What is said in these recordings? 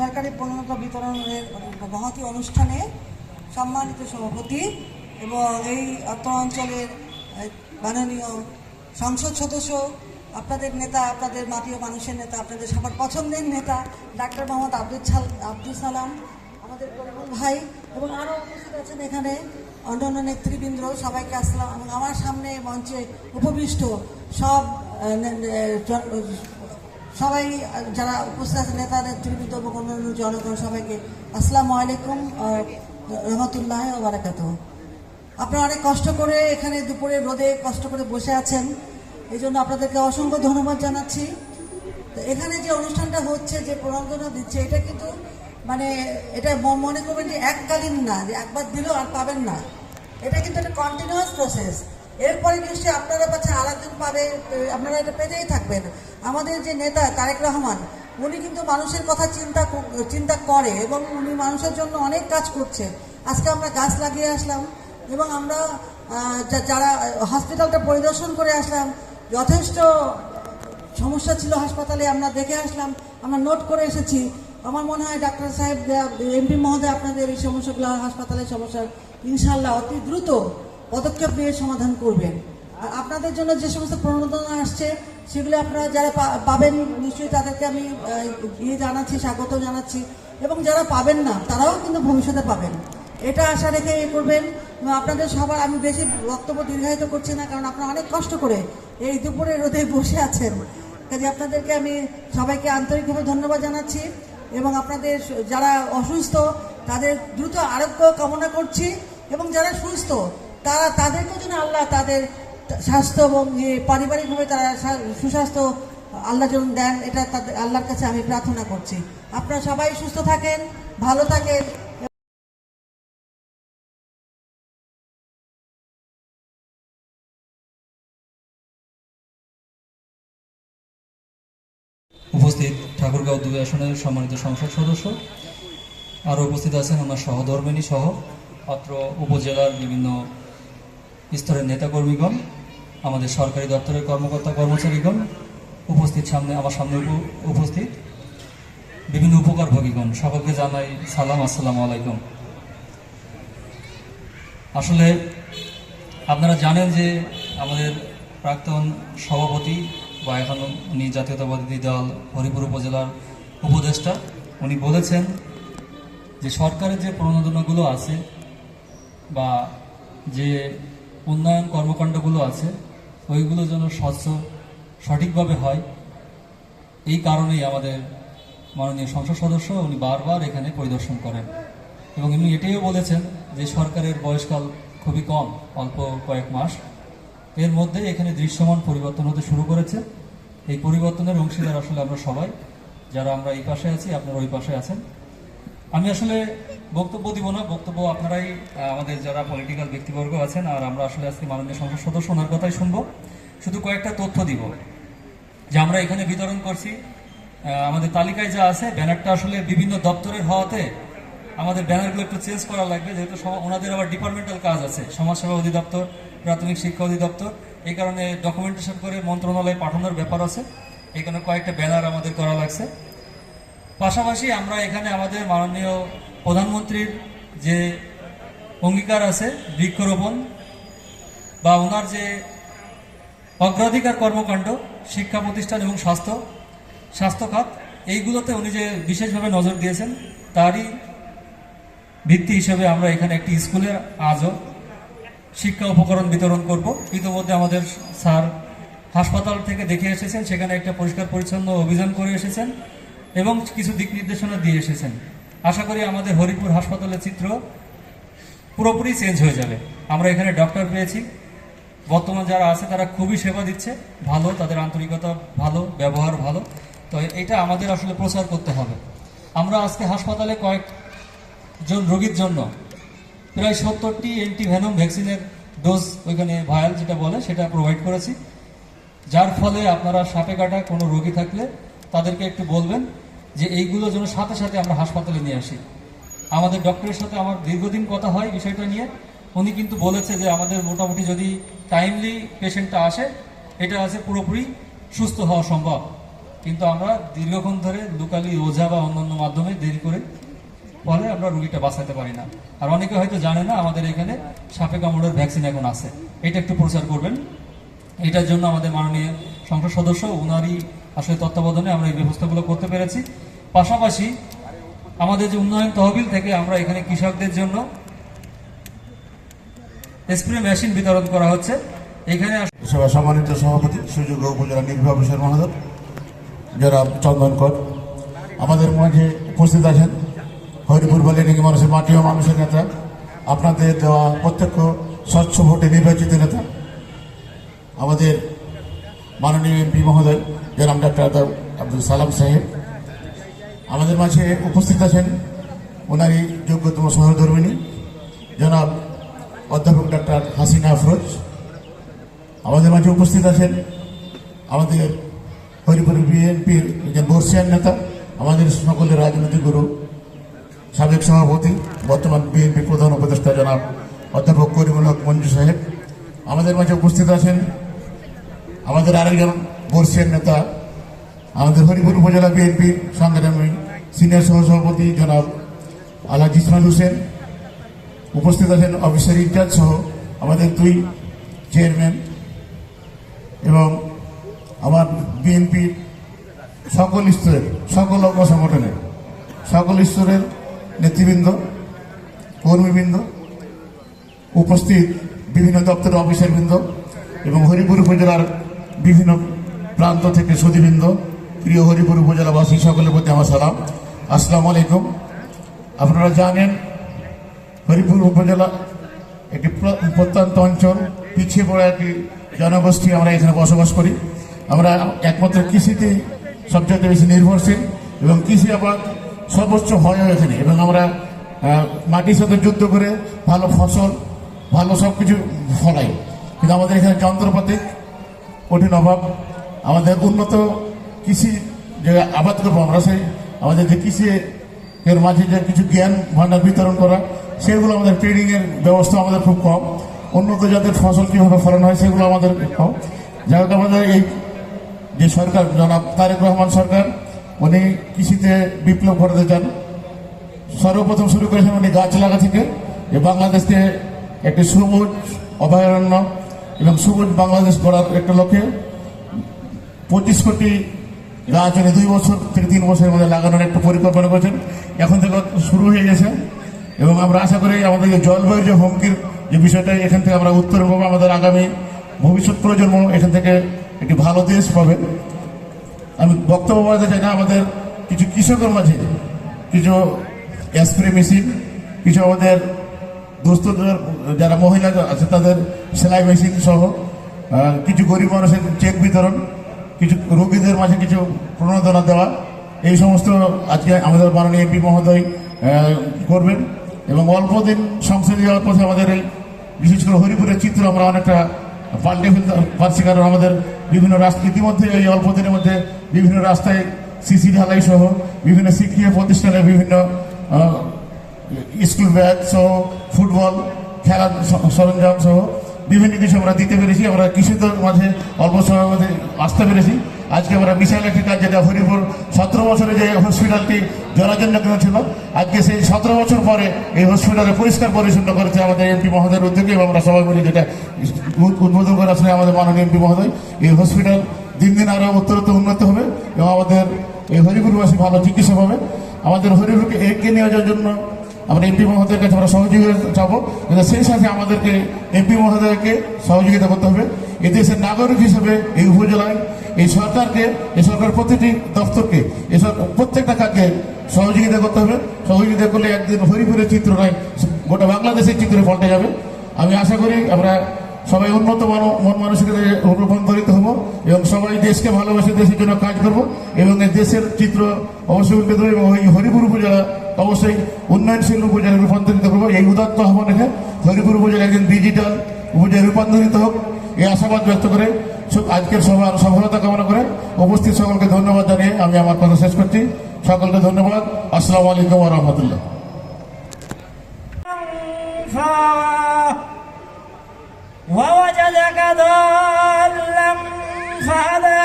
সরকারি প্রণোদনা বিতরণের মহতী অনুষ্ঠানে সম্মানিত সভাপতি এবং এই অত্র অঞ্চলের মাননীয় সংসদ সদস্য, আপনাদের নেতা, আপনাদের মাটিও মানুষের নেতা, আপনাদের সবার পছন্দের নেতা ডাক্তার মোহাম্মদ আব্দুল সালাম, আমাদের পরিমল ভাই এবং আরও উপস্থিত আছেন এখানে অন্যান্য নেতৃবৃন্দ, সবাইকে আসসালাম। এবং আমার সামনে মঞ্চে উপবিষ্ট সবাই যারা উপস্থিত আছেন, নেতা নেতৃবৃন্দ এবং অন্যান্য জনগণ, সবাইকে আসসালামু আলাইকুম রহমতুল্লাহ ওয়া বারাকাতুহু। আপনারা অনেক কষ্ট করে এখানে দুপুরে রোদে কষ্ট করে বসে আছেন, এই জন্য আপনাদেরকে অসংখ্য ধন্যবাদ জানাচ্ছি। তো এখানে যে অনুষ্ঠানটা হচ্ছে, যে প্রণোদনা দিচ্ছে, এটা কিন্তু মানে এটা মনে করবেন যে এককালীন না, যে একবার দিলেও আর পাবেন না। এটা কিন্তু একটা কন্টিনিউয়াস প্রসেস। এরপরে নিশ্চয়ই আপনারা কাছে আরেকজন পাবে, আপনারা এটা পেতেই থাকবেন। আমাদের যে নেতা তারেক রহমান, উনি কিন্তু মানুষের কথা চিন্তা করে এবং উনি মানুষের জন্য অনেক কাজ করছে। আজকে আমরা গাছ লাগিয়ে আসলাম এবং আমরা যারা হসপিটালটা পরিদর্শন করে আসলাম, যথেষ্ট সমস্যা ছিল হাসপাতালে, আমরা দেখে আসলাম, আমরা নোট করে এসেছি। আমার মনে হয় ডাক্তার সাহেব, এমপি মহোদয় আপনাদের এই সমস্যাগুলো, হাসপাতালের সমস্যার ইনশাল্লাহ অতি দ্রুত পদক্ষেপ নিয়ে সমাধান করবেন। আর আপনাদের জন্য যে সমস্ত প্রণোদনা আসছে, সেগুলো আপনারা যারা পাবেন নিশ্চয়ই তাদেরকে আমি জানাচ্ছি, স্বাগত জানাচ্ছি। এবং যারা পাবেন না তারাও কিন্তু ভবিষ্যতে পাবেন, এটা আশা রেখে করবেন। আপনাদের সবার আমি বেশি বক্তব্য দীর্ঘায়িত করছি না, কারণ আপনারা অনেক কষ্ট করে এই দুপুরে রোদে বসে আছেন। কাজে আপনাদেরকে আমি সবাইকে আন্তরিকভাবে ধন্যবাদ জানাচ্ছি এবং আপনাদের যারা অসুস্থ তাদের দ্রুত আরোগ্য কামনা করছি এবং যারা সুস্থ তাদেরকেও যেন আল্লাহ তাদের স্বাস্থ্য এবং পারিবারিকভাবে তারা সুস্বাস্থ্য আল্লাহ যেন দেন, এটা তাদের আল্লাহর কাছে আমি প্রার্থনা করছি। আপনারা সবাই সুস্থ থাকেন, ভালো থাকেন। উপস্থিত ঠাকুরগাঁও ২ আসনের সম্মানিত সংসদ সদস্য, আরও উপস্থিত আছেন আমার সহধর্মিণী সহ অত্র উপজেলার বিভিন্ন স্তরের নেতাকর্মীগণ, আমাদের সরকারি দপ্তরের কর্মকর্তা কর্মচারীগণ, আমার সামনে উপস্থিত বিভিন্ন উপকারভোগীগণ, সকলকে জানাই সালাম, আসসালামু আলাইকুম। আসলে আপনারা জানেন যে আমাদের প্রাক্তন সভাপতি বা এখন উনি জাতীয়তাবাদী দল হরিপুর উপজেলার উপদেষ্টা, উনি বলেছেন যে সরকারের যে প্রণোদনাগুলো আছে বা যে উন্নয়ন কর্মকাণ্ডগুলো আছে, ওইগুলো যেন সঠিকভাবে হয়। এই কারণেই আমাদের মাননীয় সংসদ সদস্য উনি বারবার এখানে পরিদর্শন করেন এবং উনি এটাইও বলেছেন যে সরকারের বয়সকাল খুবই কম, অল্প কয়েক মাস, এর মধ্যে এখানে দৃশ্যমান পরিবর্তন হতে শুরু করেছে। এই পরিবর্তনের অংশীদার আসলে আমরা সবাই, যারা আমরা এই পাশে আছি, আপনারা ওই পাশে আছেন। আমি আসলে বক্তব্য দিব না, বক্তব্য আপনারাই, আমাদের যারা পলিটিক্যাল ব্যক্তিবর্গ আছেন, আর আমরা আসলে আজকে মাননীয় সংসদ সদস্য ওনার কথাই শুনবো। শুধু কয়েকটা তথ্য দিব যে আমরা এখানে বিতরণ করছি। আমাদের তালিকায় যা আছে, ব্যানারটা আসলে বিভিন্ন দপ্তরের হওয়াতে আমাদের ব্যানারগুলো একটু চেঞ্জ করা লাগবে, যেহেতু ওনাদের আবার ডিপার্টমেন্টাল কাজ আছে, সমাজসেবা অধিদপ্তর, প্রাথমিক শিক্ষা অধিদপ্তর, এই কারণে ডকুমেন্টেশন করে মন্ত্রণালয়ে পাঠানোর ব্যাপার আছে, এই কারণে কয়েকটা ব্যানার আমাদের করা লাগছে। পাশাপাশি আমরা এখানে আমাদের মাননীয় প্রধানমন্ত্রীর যে অঙ্গীকার আছে বৃক্ষরোপণ বা ওনার যে অগ্রাধিকার কর্মকাণ্ড, শিক্ষা প্রতিষ্ঠান এবং স্বাস্থ্য খাত, এইগুলোতে উনি যে বিশেষভাবে নজর দিয়েছেন, তারই ভিত্তি হিসেবে আমরা এখানে একটি স্কুলের আজও শিক্ষা উপকরণ বিতরণ করব। ইতিমধ্যে আমাদের স্যার হাসপাতাল থেকে দেখে এসেছেন, সেখানে একটা পরিষ্কার পরিচ্ছন্ন অভিযান করে এসেছেন এবং কিছু দিক নির্দেশনা দিয়ে এসেছেন। আশা করি আমাদের হরিপুর হাসপাতালের চিত্র পুরোপুরি চেঞ্জ হয়ে যাবে। আমরা এখানে ডক্টর পেয়েছি, বর্তমান যারা আছে তারা খুবই সেবা দিচ্ছে, ভালো, তাদের আন্তরিকতা ভালো, ব্যবহার ভালো। তো এটা আমাদের আসলে প্রচার করতে হবে। আমরা আজকে হাসপাতালে কয়েকজন রোগীর জন্য প্রায় 70টি অ্যান্টিভেনম ভ্যাকসিনের ডোজ, ওইখানে ভায়াল যেটা বলে, সেটা প্রোভাইড করেছি। যার ফলে আপনারা সাপে কাটা কোনো রোগী থাকলে তাদেরকে একটু বলবেন যে এইগুলো যেন সাথে সাথে আমরা হাসপাতালে নিয়ে আসি। আমাদের ডক্টরের সাথে আমার দীর্ঘদিন কথা হয় বিষয়টা নিয়ে, উনি কিন্তু বলেছে যে আমাদের মোটামুটি যদি টাইমলি পেশেন্টটা আসে, এটা আছে পুরোপুরি সুস্থ হওয়া সম্ভব। কিন্তু আমরা দীর্ঘক্ষণ ধরে লোকালি ওঝা বা অন্যান্য মাধ্যমে দেরি করে ফলে আমরা রুগীটা বাঁচাতে পারি না। আর অনেকে হয়তো জানে না আমাদের এখানে সাপে কামড়ের ভ্যাকসিন এখন আছে, এটা একটু প্রচার করবেন। এটার জন্য আমাদের মাননীয় সংসদ সদস্য ওনারই আসলে তত্ত্বাবধানে আমরা এই ব্যবস্থাগুলো করতে পেরেছি। পাশাপাশি আমাদের যে উন্নয়ন তহবিল থেকে আমরা এখানে কৃষকদের জন্য স্প্রে মেশিন বিতরণ করা হচ্ছে। এখানে সভা সম্মানিত সভাপতি সুযোগ্য উপজেলা নির্বাহী অফিসার মহোদয় যারা চন্দন কর, আমাদের মাঝে উপস্থিত আছেন হরিপুর বালিডাঙ্গি মানুষের মাটি ও মানুষের নেতা, আপনাদের দেওয়া প্রত্যক্ষ স্বচ্ছ ভোটে নির্বাচিত নেতা আমাদের মাননীয় এমপি মহোদয় জনাব ডাক্তার আব্দুল সালাম সাহেব। আমাদের মাঝে উপস্থিত আছেন ওনারই যোগ্যতম সহধর্মিনী জনাব অধ্যাপক ডাক্তার হাসিনা আফরোজ। আমাদের মাঝে উপস্থিত আছেন আমাদের হরিপুর বিএনপির একজন বর্ষিয়ান নেতা, আমাদের সকলের রাজনৈতিক গুরু, সাবেক সভাপতি, বর্তমান বিএনপি প্রধান উপদেষ্টা জনাব অধ্যাপক করিমুল হক মঞ্জু সাহেব। আমাদের মাঝে উপস্থিত আছেন আমাদের আরেকজন বর্ষিয়ান নেতা, আমাদের হরিপুর উপজেলা বিএনপি সংগ্রামী সিনিয়র সহসভাপতি জনাব আলহাজ ইসমাইল হোসেন। উপস্থিত আছেন অফিসার ইনচার্জ সহ আমাদের দুই চেয়ারম্যান এবং আমার বিএনপির সকল স্তরের সকল অঙ্গ সংগঠনের সকল স্তরের নেতৃবৃন্দ, কর্মীবৃন্দ, উপস্থিত বিভিন্ন দপ্তরের অফিসারবৃন্দ এবং হরিপুর উপজেলার বিভিন্ন প্রান্ত থেকে সুধীবৃন্দ, প্রিয় হরিপুর উপজেলাবাসী সকলের প্রতি আমার সালাম, আসসালামু আলাইকুম। আপনারা জানেন হরিপুর উপজেলা একটি প্রত্যন্ত অঞ্চল, পিছিয়ে পড়া একটি জনগোষ্ঠী, আমরা এখানে বসবাস করি। আমরা একমাত্র কৃষিতেই সবচেয়ে বেশি নির্ভরশীল এবং কৃষি আবাদ সর্বোচ্চ হয় এখানে, এবং আমরা মাটির সাথে যুদ্ধ করে ভালো ফসল ভালো সব কিছু ফলাই। কিন্তু আমাদের এখানে যন্ত্রপাতি কঠিন অভাব। আমাদের উন্নত কৃষি যে আবাদ করবো আমরা, সেই আমাদের যে কৃষি এর মাঝে যে কিছু জ্ঞান ভাণ্ডার বিতরণ করা, সেগুলো আমাদের ট্রেনিংয়ের ব্যবস্থা আমাদের খুব কম। উন্নত জাতের ফসল কীভাবে ফলানো হয় সেগুলো আমাদের কম। যাই হোক, আমাদের এই যে সরকার জনাব তারেক রহমান সরকার, উনি কৃষিতে বিপ্লব ঘটাতে চান। সর্বপ্রথম শুরু করেছেন উনি গাছ লাগা থেকে, যে বাংলাদেশকে একটি সবুজ অভয়ারণ্য এবং সবুজ বাংলাদেশ গড়ার একটা লক্ষ্যে 25 কোটি গাছ উনি 2 বছর থেকে 3 বছরের মধ্যে লাগানোর একটা পরিকল্পনা করেছেন। এখন থেকে শুরু হয়ে গেছে এবং আমরা আশা করি আমাদের যে জলবায়ুর যে হুমকির যে বিষয়টা, এখান থেকে আমরা উত্তর পাবো। আমাদের আগামী ভবিষ্যৎ প্রজন্ম এখান থেকে একটি ভালো দেশ পাবে। আমি বক্তব্য বলতে চাই না, আমাদের কিছু কৃষকের মাঝে কিছু স্প্রে মেশিন, কিছু আমাদের দোস্তদের যারা মহিলা আছে তাদের সেলাই মেশিন সহ কিছু গরিব মানুষের চেক বিতরণ, কিছু রোগীদের মাঝে কিছু প্রণোদনা দেওয়া, এই সমস্ত আজকে আমাদের মাননীয় এমপি মহোদয় করবেন। এবং অল্প দিন সংসদে যাওয়ার পথে আমাদের এই বিশেষ করে হরিপুরের চিত্র আমরা অনেকটা পাল্টে ফেলতে পারছি, কারণ আমাদের বিভিন্ন রাস্তা ইতিমধ্যে এই অল্প দিনের মধ্যে বিভিন্ন রাস্তায় সিসি ঢালাই সহ বিভিন্ন শিক্ষা প্রতিষ্ঠানে বিভিন্ন স্কুল ব্যাগ সহ ফুটবল খেলার সরঞ্জাম সহ বিভিন্ন কিছু আমরা দিতে পেরেছি। আমরা কৃষকদের মাঝে অল্প সময়ের মধ্যে আসতে পেরেছি। আজকে আমরা বিশাল একটি কাজ, যেটা হরিপুর 17 বছরে যে হসপিটালটি জরাজীর্ণ ছিল, আজকে সেই 17 বছর পরে এই হসপিটালে পরিষ্কার পরিচ্ছন্ন করেছে আমাদের এমপি মহোদয়ের উদ্যোগে, এবং আমরা সবাই মিলে যেটা উদ্বোধন করে আসলে আমাদের মাননীয় এমপি মহোদয়। এই হসপিটাল দিন দিন আরও উত্তরোত্তর উন্নত হবে এবং আমাদের এই হরিপুরবাসী ভালো চিকিৎসা পাবে। আমাদের হরিপুরকে এগিয়ে নিয়ে যাওয়ার জন্য আমরা এমপি মহোদয়ের কাছে আমরা সহযোগিতা চাবো, কিন্তু সেই সাথে আমাদেরকে এমপি মহোদয়কে সহযোগিতা করতে হবে। এই দেশের নাগরিক হিসেবে এই উপজেলায় এই সরকারকে, এই সরকার প্রতিটি দপ্তরকে, এই প্রত্যেকটা কাজকে সহযোগিতা করতে হবে। সহযোগিতা করলে একদিন হরিপুরের চিত্র নয়, গোটা বাংলাদেশের চিত্রে পাল্টে যাবে। আমি আশা করি আমরা সবাই উন্নত মন মানসিকতায় রূপান্তরিত হব এবং সবাই দেশকে ভালোবেসে দেশের জন্য কাজ করব এবং এই দেশের চিত্র অবশ্যই উন্নত হবে এবং এই হরিপুর উপজেলা অবশ্যই উন্নয়নশীল উপজেলায় রূপান্তরিত করবো। এই উদাত্ত আহ্বান রেখে হরিপুর উপজেলা একদিন ডিজিটাল উপজেলায় রূপান্তরিত হোক, এই আশাবাদ ব্যক্ত করে আজকের সভার সফলতা কামনা করে উপস্থিত সকলকে ধন্যবাদ জানিয়ে আমি আমার কথা শেষ করছি। সকলকে ধন্যবাদ। আসসালামু আলাইকুম ওয়া রাহমাতুল্লাহ। ووجدك ضالا فهدى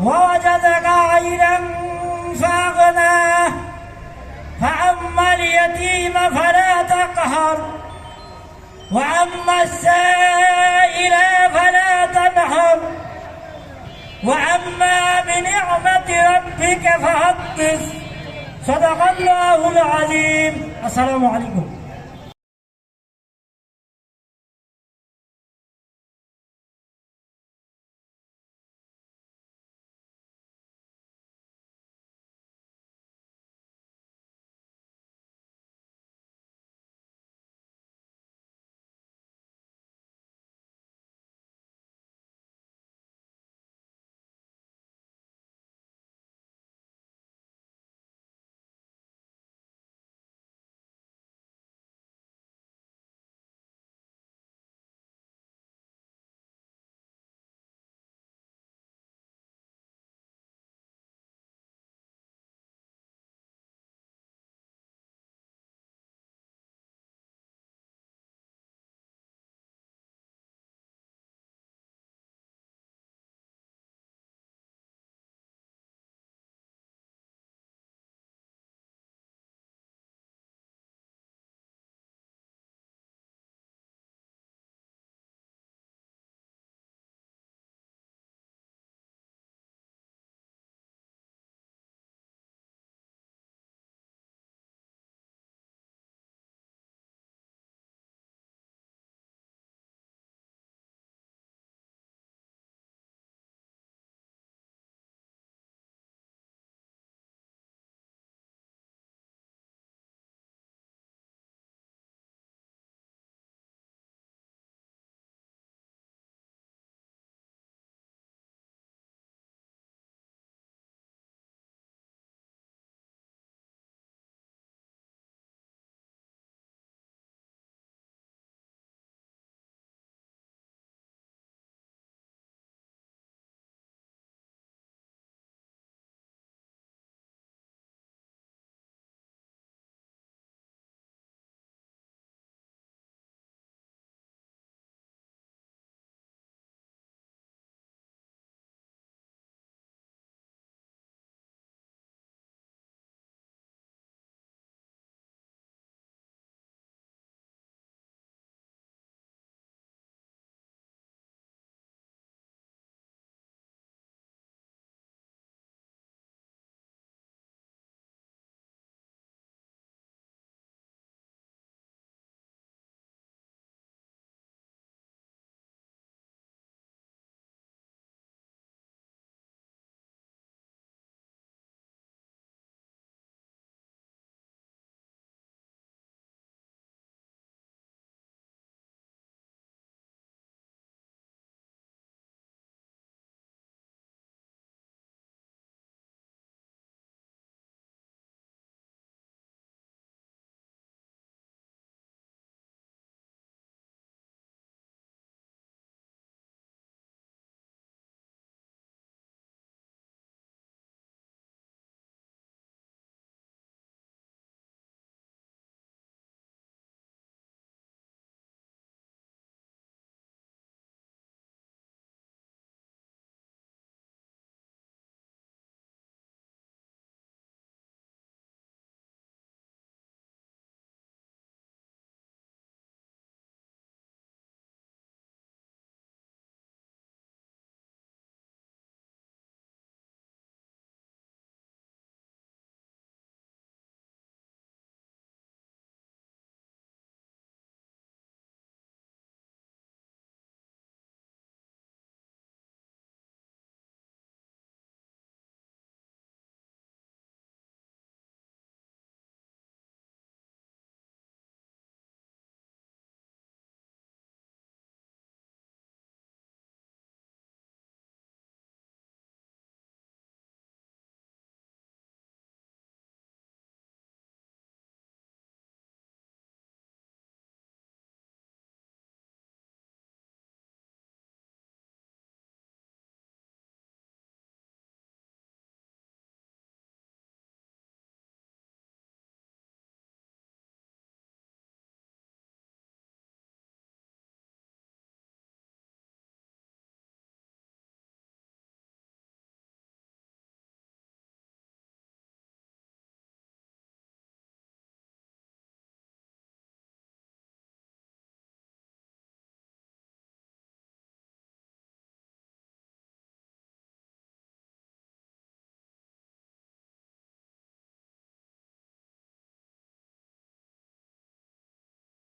ووجدك عائلا فأغناه فأما اليتيم فلا تقهر وأما السائل فلا تنهر وأما بنعمة ربك فحدث صدق الله العظيم السلام عليكم